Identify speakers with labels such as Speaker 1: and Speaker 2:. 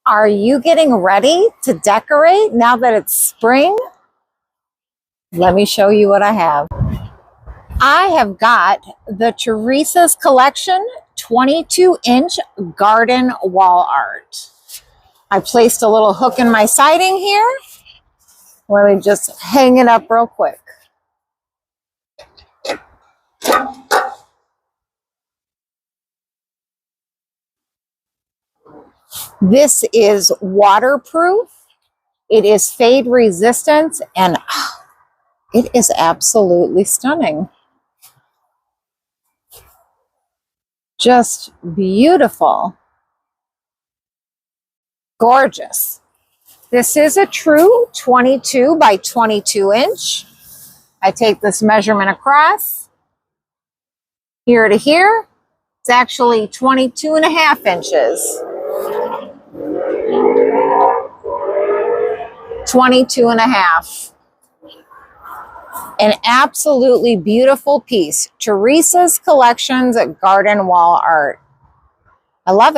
Speaker 1: Are you getting ready to decorate now that it's spring? Let me show you what I have. I have got the Teresa's Collection 22-inch garden wall art. I placed a little hook in my siding here. Let me just hang it up real quick. This is waterproof. It is fade resistant, and it is absolutely stunning. Just beautiful. Gorgeous. This is a true 22 by 22 inch. I take this measurement across here to here. It's actually 22 and a half inches. 22 and a half. An absolutely beautiful piece. Teresa's Collections Garden Wall Art. I love it.